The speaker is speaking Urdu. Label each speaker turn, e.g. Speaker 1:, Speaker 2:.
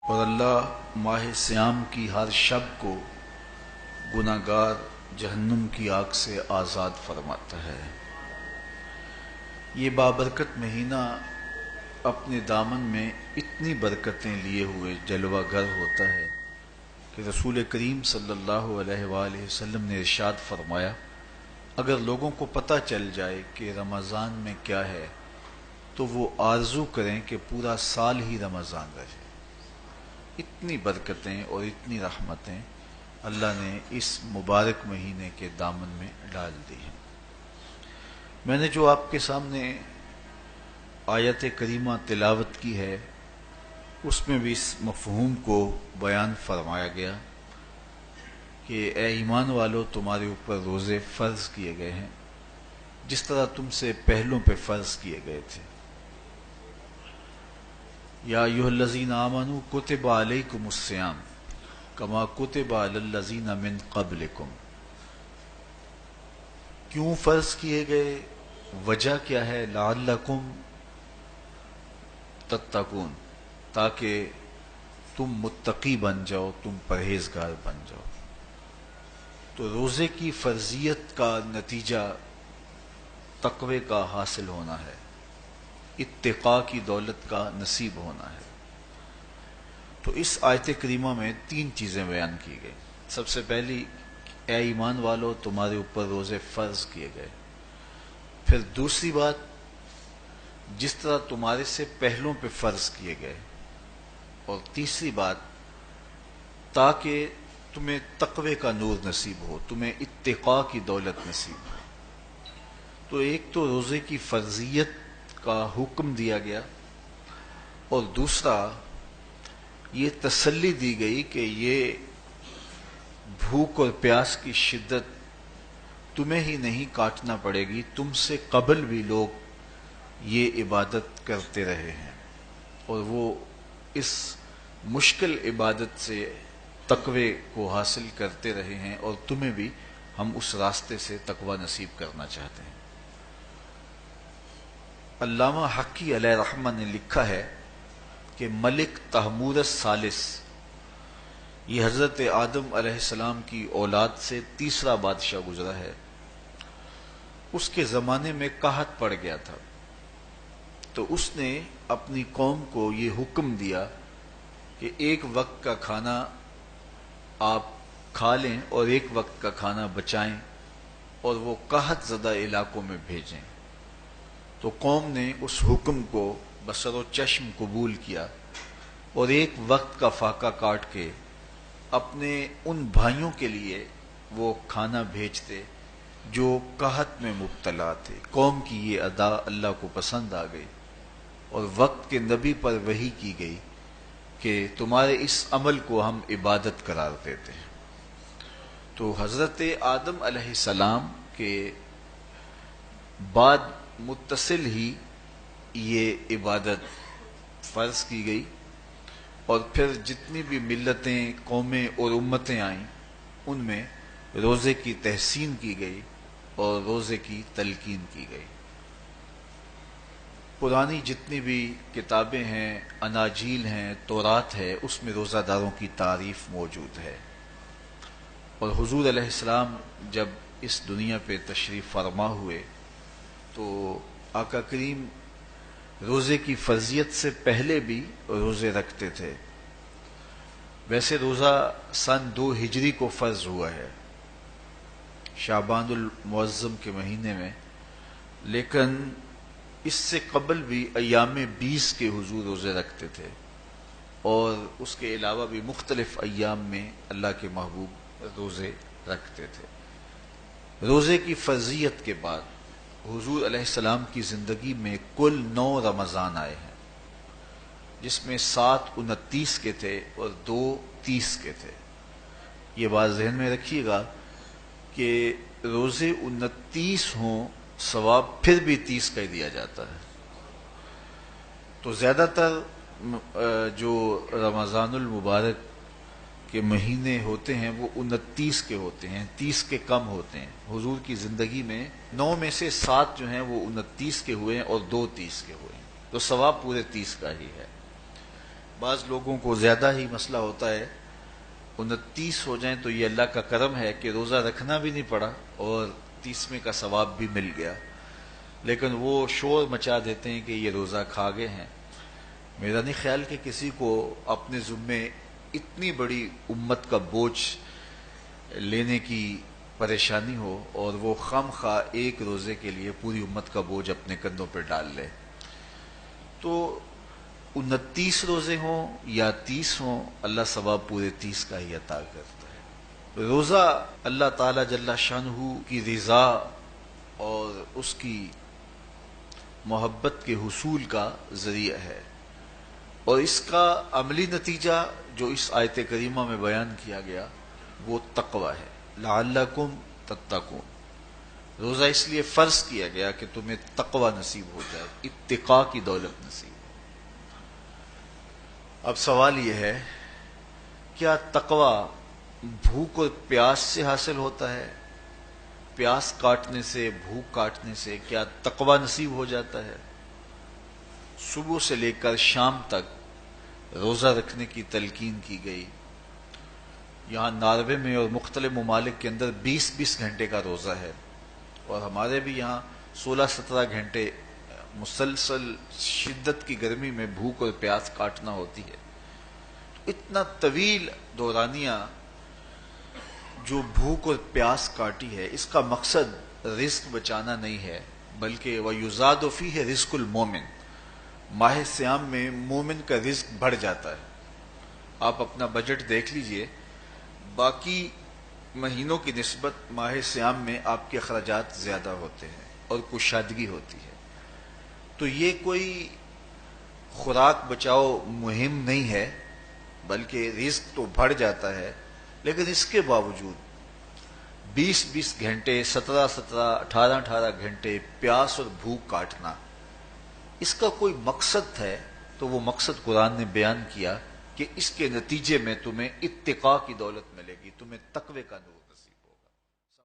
Speaker 1: اور اللہ ماہ سیام کی ہر شب کو گناہگار جہنم کی آگ سے آزاد فرماتا ہے۔ یہ بابرکت مہینہ اپنے دامن میں اتنی برکتیں لیے ہوئے جلوہ گر ہوتا ہے کہ رسول کریم صلی اللہ علیہ وآلہ وسلم نے ارشاد فرمایا، اگر لوگوں کو پتہ چل جائے کہ رمضان میں کیا ہے تو وہ آرزو کریں کہ پورا سال ہی رمضان رہے۔ اتنی برکتیں اور اتنی رحمتیں اللہ نے اس مبارک مہینے کے دامن میں ڈال دی ہیں۔ میں نے جو آپ کے سامنے آیت کریمہ تلاوت کی ہے اس میں بھی اس مفہوم کو بیان فرمایا گیا کہ اے ایمان والو، تمہارے اوپر روزے فرض کیے گئے ہیں جس طرح تم سے پہلوں پہ فرض کیے گئے تھے۔ یا ایھا الذین آمنوا کتب علیکم الصیام کما کتب علی الذین من قبلکم۔ کیوں فرض کیے گئے؟ وجہ کیا ہے؟ لعلکم تتقون، تاکہ تم متقی بن جاؤ، تم پرہیزگار بن جاؤ۔ تو روزے کی فرضیت کا نتیجہ تقوی کا حاصل ہونا ہے، اتقاء کی دولت کا نصیب ہونا ہے۔ تو اس آیت کریمہ میں تین چیزیں بیان کی گئی۔ سب سے پہلی، اے ایمان والو، تمہارے اوپر روزے فرض کیے گئے۔ پھر دوسری بات، جس طرح تمہارے سے پہلوں پہ فرض کیے گئے۔ اور تیسری بات، تاکہ تمہیں تقوی کا نور نصیب ہو، تمہیں اتقاء کی دولت نصیب ہو۔ تو ایک تو روزے کی فرضیت کا حکم دیا گیا، اور دوسرا یہ تسلی دی گئی کہ یہ بھوک اور پیاس کی شدت تمہیں ہی نہیں کاٹنا پڑے گی، تم سے قبل بھی لوگ یہ عبادت کرتے رہے ہیں اور وہ اس مشکل عبادت سے تقوی کو حاصل کرتے رہے ہیں، اور تمہیں بھی ہم اس راستے سے تقوی نصیب کرنا چاہتے ہیں۔ علامہ حقی علیہ رحمہ نے لکھا ہے کہ ملک تحمور الثالث، یہ حضرت آدم علیہ السلام کی اولاد سے تیسرا بادشاہ گزرا ہے، اس کے زمانے میں قحط پڑ گیا تھا، تو اس نے اپنی قوم کو یہ حکم دیا کہ ایک وقت کا کھانا آپ کھا لیں اور ایک وقت کا کھانا بچائیں اور وہ قحط زدہ علاقوں میں بھیجیں۔ تو قوم نے اس حکم کو بسر و چشم قبول کیا اور ایک وقت کا فاقہ کاٹ کے اپنے ان بھائیوں کے لیے وہ کھانا بھیجتے جو قحط میں مبتلا تھے۔ قوم کی یہ ادا اللہ کو پسند آ گئی اور وقت کے نبی پر وحی کی گئی کہ تمہارے اس عمل کو ہم عبادت قرار دیتے ہیں۔ تو حضرت آدم علیہ السلام کے بعد متصل ہی یہ عبادت فرض کی گئی، اور پھر جتنی بھی ملتیں، قومیں اور امتیں آئیں ان میں روزے کی تحسین کی گئی اور روزے کی تلقین کی گئی۔ پرانی جتنی بھی کتابیں ہیں، اناجیل ہیں، تورات ہے، اس میں روزہ داروں کی تعریف موجود ہے۔ اور حضور علیہ السلام جب اس دنیا پہ تشریف فرما ہوئے تو آقا کریم روزے کی فرضیت سے پہلے بھی روزے رکھتے تھے۔ ویسے روزہ سن 2 ہجری کو فرض ہوا ہے، شعبان المعظم کے مہینے میں، لیکن اس سے قبل بھی ایام 20 کے حضور روزے رکھتے تھے، اور اس کے علاوہ بھی مختلف ایام میں اللہ کے محبوب روزے رکھتے تھے۔ روزے کی فرضیت کے بعد حضور علیہ السلام کی زندگی میں کل 9 رمضان آئے ہیں، جس میں 7 29 کے تھے اور 2 30 کے تھے۔ یہ بات ذہن میں رکھیے گا کہ روزے 29 ہوں ثواب پھر بھی 30 کا ہی دیا جاتا ہے۔ تو زیادہ تر جو رمضان المبارک کے مہینے ہوتے ہیں وہ 29 کے ہوتے ہیں، 30 کے کم ہوتے ہیں۔ حضور کی زندگی میں 9 میں سے 7 جو ہیں وہ 29 کے ہوئے ہیں اور 2 30 کے ہوئے ہیں، تو ثواب پورے 30 کا ہی ہے۔ بعض لوگوں کو زیادہ ہی مسئلہ ہوتا ہے، 29 ہو جائیں تو یہ اللہ کا کرم ہے کہ روزہ رکھنا بھی نہیں پڑا اور 30ویں کا ثواب بھی مل گیا، لیکن وہ شور مچا دیتے ہیں کہ یہ روزہ کھا گئے ہیں۔ میرا نہیں خیال کہ کسی کو اپنے ذمے اتنی بڑی امت کا بوجھ لینے کی پریشانی ہو اور وہ خام خواہ ایک روزے کے لیے پوری امت کا بوجھ اپنے کندھوں پہ ڈال لے۔ تو 29 روزے ہوں یا 30 ہوں، اللہ ثواب پورے 30 کا ہی عطا کرتا ہے۔ روزہ اللہ تعالی جل شانہ کی رضا اور اس کی محبت کے حصول کا ذریعہ ہے، اور اس کا عملی نتیجہ جو اس آیت کریمہ میں بیان کیا گیا وہ تقوی ہے، لعلکم تتقون۔ روزہ اس لیے فرض کیا گیا کہ تمہیں تقوی نصیب ہو جائے، اتقاء کی دولت نصیب ہو۔ اب سوال یہ ہے، کیا تقوی بھوک اور پیاس سے حاصل ہوتا ہے؟ پیاس کاٹنے سے، بھوک کاٹنے سے کیا تقوی نصیب ہو جاتا ہے؟ صبح سے لے کر شام تک روزہ رکھنے کی تلقین کی گئی۔ یہاں ناروے میں اور مختلف ممالک کے اندر 20 گھنٹے کا روزہ ہے، اور ہمارے بھی یہاں 16-17 گھنٹے مسلسل شدت کی گرمی میں بھوک اور پیاس کاٹنا ہوتی ہے۔ اتنا طویل دورانیہ جو بھوک اور پیاس کاٹی ہے، اس کا مقصد رزق بچانا نہیں ہے، بلکہ وَيُزَادُ فِيهِ رِزْقُ الْمُؤْمِنِ، ماہ صیام میں مومن کا رزق بڑھ جاتا ہے۔ آپ اپنا بجٹ دیکھ لیجئے، باقی مہینوں کی نسبت ماہ صیام میں آپ کے اخراجات زیادہ ہوتے ہیں اور کشادگی ہوتی ہے۔ تو یہ کوئی خوراک بچاؤ مہم نہیں ہے، بلکہ رزق تو بڑھ جاتا ہے، لیکن اس کے باوجود 20 گھنٹے، 17 18 گھنٹے پیاس اور بھوک کاٹنا، اس کا کوئی مقصد ہے تو وہ مقصد قرآن نے بیان کیا کہ اس کے نتیجے میں تمہیں اتقاء کی دولت ملے گی، تمہیں تقوی کا نور